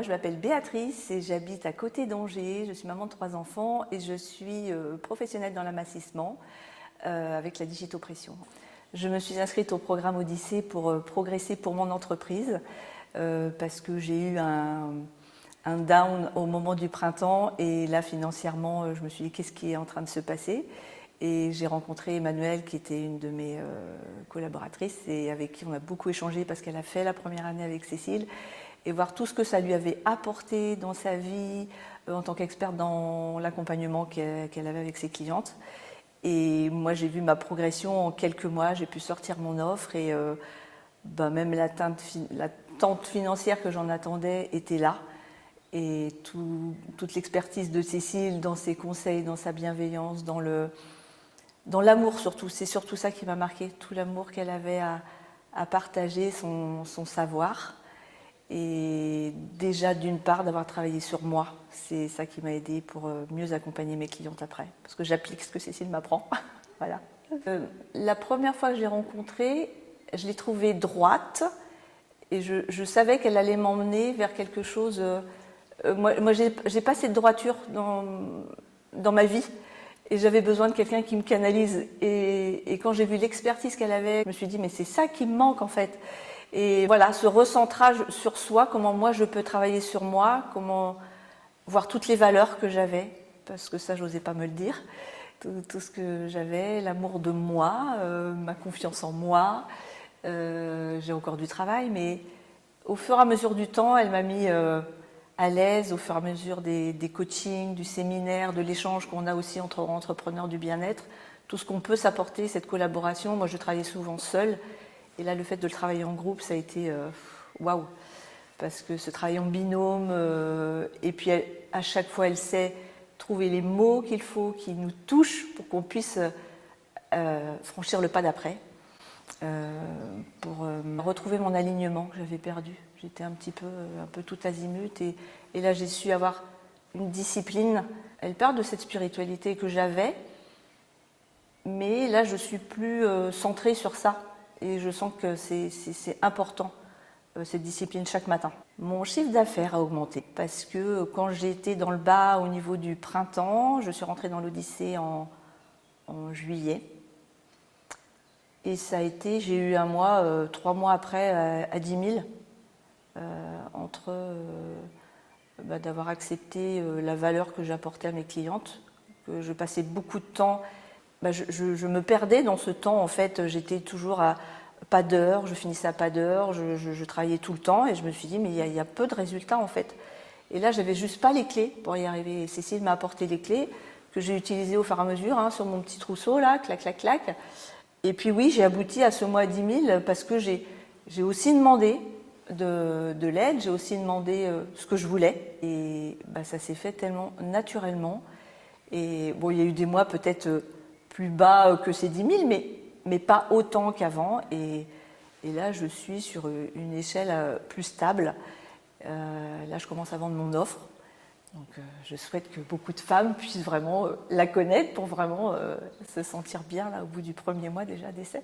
Je m'appelle Béatrice et j'habite à côté d'Angers. Je suis maman de 3 enfants et je suis professionnelle dans l'amincissement avec la digitopression. Je me suis inscrite au programme Odyssée pour progresser pour mon entreprise parce que j'ai eu un down au moment du printemps et là financièrement je me suis dit qu'est-ce qui est en train de se passer, et j'ai rencontré Emmanuelle qui était une de mes collaboratrices et avec qui on a beaucoup échangé parce qu'elle a fait la première année avec Cécile, et voir tout ce que ça lui avait apporté dans sa vie en tant qu'experte dans l'accompagnement qu'elle avait avec ses clientes. Et moi j'ai vu ma progression en quelques mois, j'ai pu sortir mon offre et même l'attente financière que j'en attendais était là. Et toute l'expertise de Cécile dans ses conseils, dans sa bienveillance, dans l'amour surtout, c'est surtout ça qui m'a marqué, tout l'amour qu'elle avait à partager, son savoir. Et déjà d'une part d'avoir travaillé sur moi, c'est ça qui m'a aidée pour mieux accompagner mes clientes après, parce que j'applique ce que Cécile m'apprend. Voilà. La première fois que je l'ai rencontrée, je l'ai trouvée droite et je savais qu'elle allait m'emmener vers quelque chose. Moi j'ai pas cette droiture dans ma vie et j'avais besoin de quelqu'un qui me canalise. Et quand j'ai vu l'expertise qu'elle avait, je me suis dit mais c'est ça qui me manque en fait. Et voilà, ce recentrage sur soi, comment moi je peux travailler sur moi, comment voir toutes les valeurs que j'avais, parce que ça j'osais pas me le dire, tout ce que j'avais, l'amour de moi, ma confiance en moi. J'ai encore du travail, mais au fur et à mesure du temps, elle m'a mis à l'aise, au fur et à mesure des coachings, du séminaire, de l'échange qu'on a aussi entre entrepreneurs du bien-être, tout ce qu'on peut s'apporter, cette collaboration. Moi je travaillais souvent seule. Et là, le fait de le travailler en groupe, ça a été waouh, parce que ce travail en binôme, et puis à chaque fois, elle sait trouver les mots qu'il faut, qui nous touchent pour qu'on puisse franchir le pas d'après, pour retrouver mon alignement que j'avais perdu. J'étais un peu tout azimut, et là, j'ai su avoir une discipline. Elle part de cette spiritualité que j'avais, mais là, je suis plus centrée sur ça. Et je sens que c'est important, cette discipline chaque matin. Mon chiffre d'affaires a augmenté parce que quand j'étais dans le bas au niveau du printemps, je suis rentrée dans l'Odyssée en juillet. Et ça a été, j'ai eu un mois, 3 mois après, à 10 000, entre d'avoir accepté la valeur que j'apportais à mes clientes, que je passais beaucoup de temps. Je me perdais dans ce temps, en fait, j'étais toujours à pas d'heure, je finissais à pas d'heure, je travaillais tout le temps et je me suis dit mais il y a peu de résultats en fait. Et là j'avais juste pas les clés pour y arriver. Et Cécile m'a apporté les clés que j'ai utilisées au fur et à mesure sur mon petit trousseau là, clac clac clac. Et puis oui, j'ai abouti à ce mois à 10 000 parce que j'ai aussi demandé de l'aide, j'ai aussi demandé ce que je voulais, et ça s'est fait tellement naturellement. Et bon, il y a eu des mois peut-être plus bas que ces 10 000, mais pas autant qu'avant. Et là, je suis sur une échelle plus stable. Là, je commence à vendre mon offre. Donc, je souhaite que beaucoup de femmes puissent vraiment la connaître pour vraiment se sentir bien là, au bout du premier mois déjà d'essai.